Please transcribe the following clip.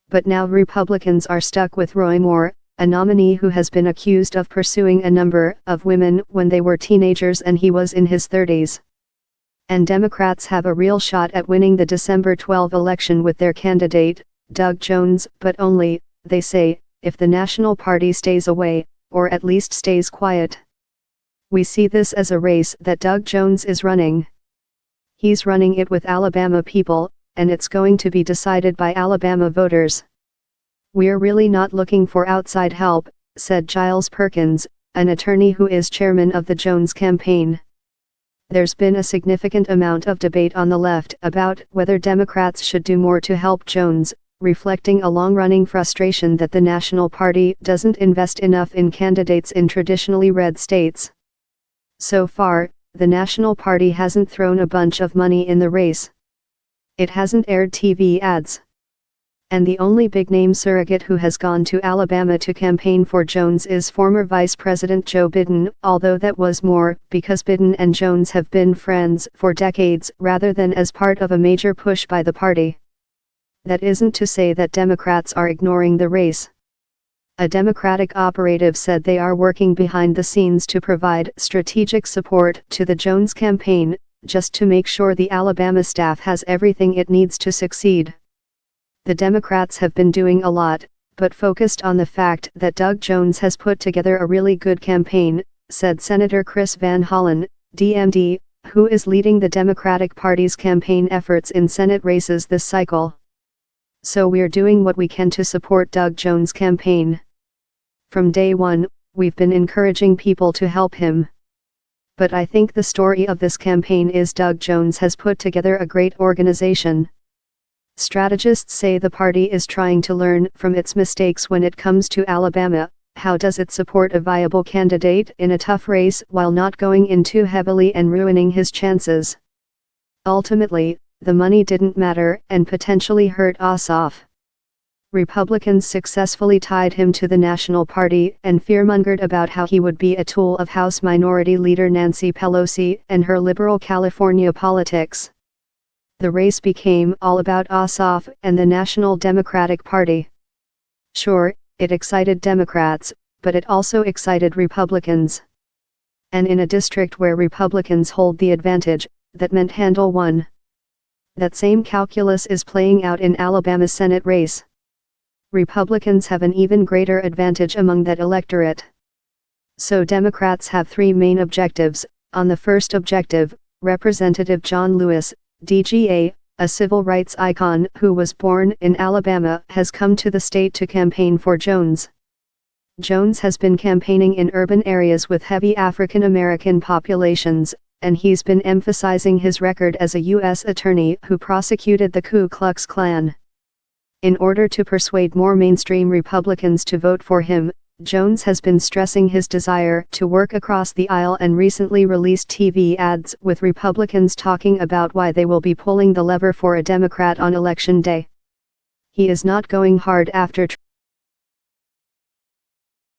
but now Republicans are stuck with Roy Moore, a nominee who has been accused of pursuing a number of women when they were teenagers and he was in his 30s. And Democrats have a real shot at winning the December 12 election with their candidate, Doug Jones, but only, they say, if the National Party stays away, or at least stays quiet. We see this as a race that Doug Jones is running. He's running it with Alabama people, and it's going to be decided by Alabama voters. We're really not looking for outside help, said Giles Perkins, an attorney who is chairman of the Jones campaign. There's been a significant amount of debate on the left about whether Democrats should do more to help Jones, reflecting a long-running frustration that the National Party doesn't invest enough in candidates in traditionally red states. So far, the National Party hasn't thrown a bunch of money in the race. It hasn't aired TV ads. And the only big-name surrogate who has gone to Alabama to campaign for Jones is former Vice President Joe Biden, although that was more because Biden and Jones have been friends for decades rather than as part of a major push by the party. That isn't to say that Democrats are ignoring the race. A Democratic operative said they are working behind the scenes to provide strategic support to the Jones campaign, just to make sure the Alabama staff has everything it needs to succeed. The Democrats have been doing a lot, but focused on the fact that Doug Jones has put together a really good campaign, said Senator Chris Van Hollen, DMD, who is leading the Democratic Party's campaign efforts in Senate races this cycle. So we're doing what we can to support Doug Jones' campaign. From day one, we've been encouraging people to help him. But I think the story of this campaign is Doug Jones has put together a great organization. Strategists say the party is trying to learn from its mistakes when it comes to Alabama. How does it support a viable candidate in a tough race while not going in too heavily and ruining his chances? Ultimately, the money didn't matter and potentially hurt Ossoff. Republicans successfully tied him to the National Party and fearmongered about how he would be a tool of House Minority Leader Nancy Pelosi and her liberal California politics. The race became all about Ossoff and the National Democratic Party. Sure, it excited Democrats, but it also excited Republicans. And in a district where Republicans hold the advantage, that meant Handel won. That same calculus is playing out in Alabama's Senate race. Republicans have an even greater advantage among that electorate. So Democrats have three main objectives. On the first objective, Representative John Lewis, DGA, a civil rights icon who was born in Alabama, has come to the state to campaign for Jones. Jones has been campaigning in urban areas with heavy African American populations, and he's been emphasizing his record as a U.S. attorney who prosecuted the Ku Klux Klan. In order to persuade more mainstream Republicans to vote for him, Jones has been stressing his desire to work across the aisle and recently released TV ads with Republicans talking about why they will be pulling the lever for a Democrat on Election Day. He is not going hard after